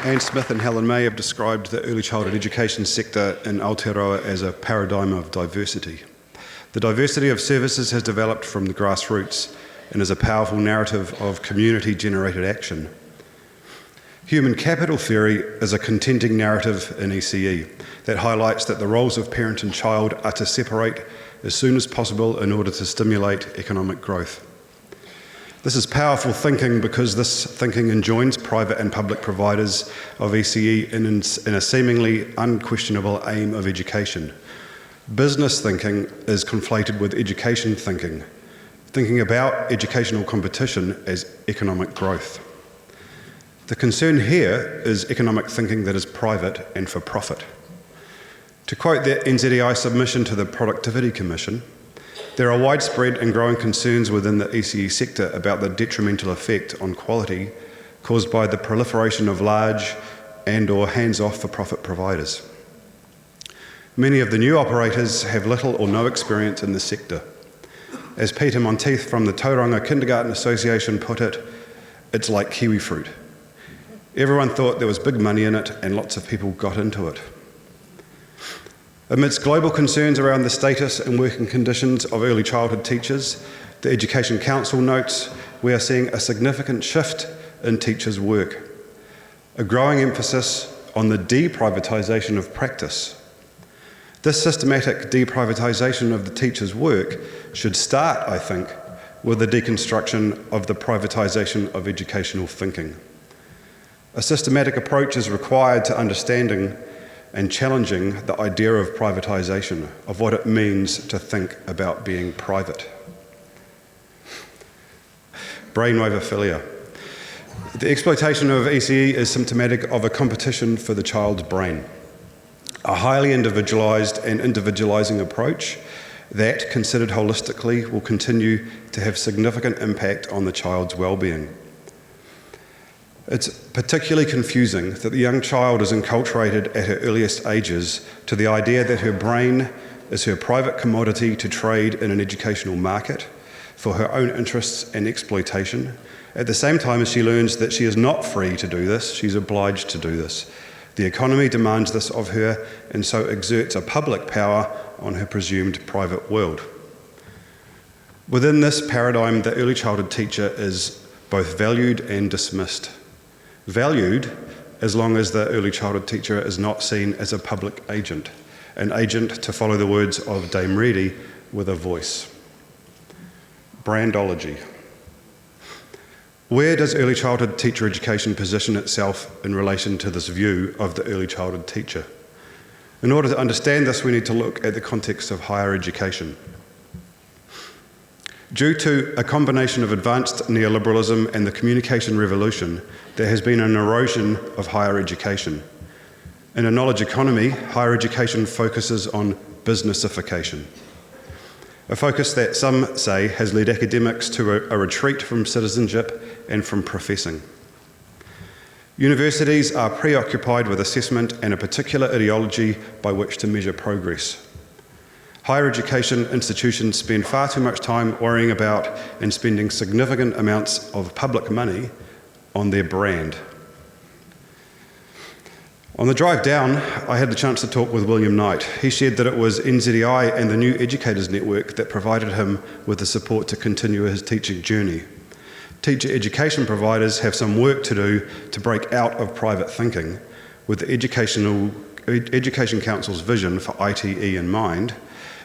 Anne Smith and Helen May have described the early childhood education sector in Aotearoa as a paradigm of diversity. The diversity of services has developed from the grassroots and is a powerful narrative of community-generated action. Human capital theory is a contending narrative in ECE that highlights that the roles of parent and child are to separate as soon as possible in order to stimulate economic growth. This is powerful thinking because this thinking enjoins private and public providers of ECE in a seemingly unquestionable aim of education. Business thinking is conflated with education thinking, thinking about educational competition as economic growth. The concern here is economic thinking that is private and for profit. To quote the NZEI submission to the Productivity Commission, there are widespread and growing concerns within the ECE sector about the detrimental effect on quality caused by the proliferation of large and/or hands-off for-profit providers. Many of the new operators have little or no experience in the sector. As Peter Monteith from the Tauranga Kindergarten Association put it, it's like kiwi fruit. Everyone thought there was big money in it and lots of people got into it. Amidst global concerns around the status and working conditions of early childhood teachers, the Education Council notes we are seeing a significant shift in teachers' work, a growing emphasis on the deprivatisation of practice. This systematic deprivatisation of the teacher's work should start, I think, with the deconstruction of the privatisation of educational thinking. A systematic approach is required to understanding and challenging the idea of privatisation, of what it means to think about being private. Brainwavophilia. The exploitation of ECE is symptomatic of a competition for the child's brain, a highly individualised and individualising approach that, considered holistically, will continue to have significant impact on the child's well-being. It's particularly confusing that the young child is enculturated at her earliest ages to the idea that her brain is her private commodity to trade in an educational market for her own interests and exploitation, at the same time as she learns that she is not free to do this, she's obliged to do this. The economy demands this of her and so exerts a public power on her presumed private world. Within this paradigm, the early childhood teacher is both valued and dismissed. Valued as long as the early childhood teacher is not seen as a public agent, an agent, to follow the words of Dame Reedy, with a voice. Brandology. Where does early childhood teacher education position itself in relation to this view of the early childhood teacher? In order to understand this, we need to look at the context of higher education. Due to a combination of advanced neoliberalism and the communication revolution, there has been an erosion of higher education. In a knowledge economy, higher education focuses on businessification, a focus that some say has led academics to a retreat from citizenship and from professing. Universities are preoccupied with assessment and a particular ideology by which to measure progress. Higher education institutions spend far too much time worrying about and spending significant amounts of public money on their brand. On the drive down, I had the chance to talk with William Knight. He shared that it was NZEI and the New Educators Network that provided him with the support to continue his teaching journey. Teacher education providers have some work to do to break out of private thinking, with the Education Council's vision for ITE in mind.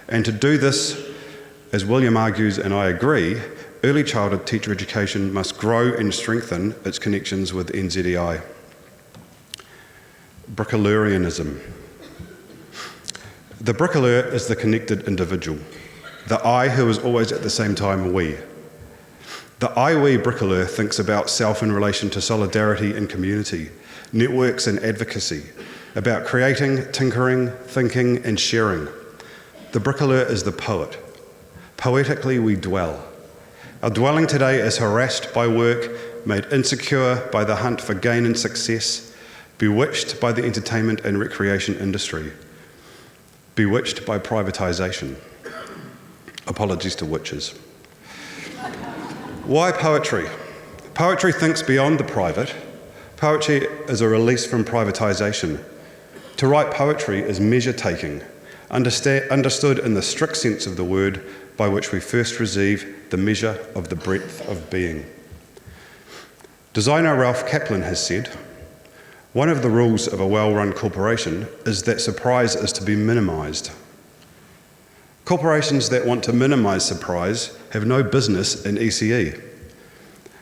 And to do this, as William argues, and I agree, early childhood teacher education must grow and strengthen its connections with NZEI. Bricolurianism. The bricoleur is the connected individual, the I who is always at the same time we. The I-we bricoleur thinks about self in relation to solidarity and community, networks and advocacy, about creating, tinkering, thinking and sharing. The bricoleur is the poet. Poetically we dwell. Our dwelling today is harassed by work, made insecure by the hunt for gain and success, bewitched by the entertainment and recreation industry, bewitched by privatisation. Apologies to witches. Why poetry? Poetry thinks beyond the private. Poetry is a release from privatisation. To write poetry is measure-taking, understood in the strict sense of the word by which we first receive the measure of the breadth of being. Designer Ralph Kaplan has said, "One of the rules of a well-run corporation is that surprise is to be minimised. Corporations that want to minimise surprise have no business in ECE.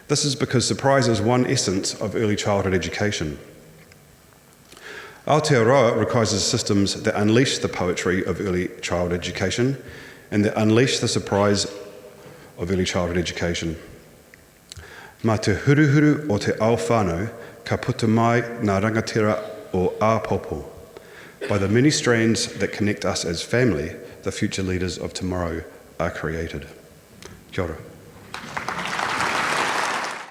This is because surprise is one essence of early childhood education. Aotearoa requires systems that unleash the poetry of early childhood education and that unleash the surprise of early childhood education. Mā te huruhuru o te ao whānau, ka puta mai ngā rangatira o āpopo. By the many strands that connect us as family, the future leaders of tomorrow are created." Kia ora.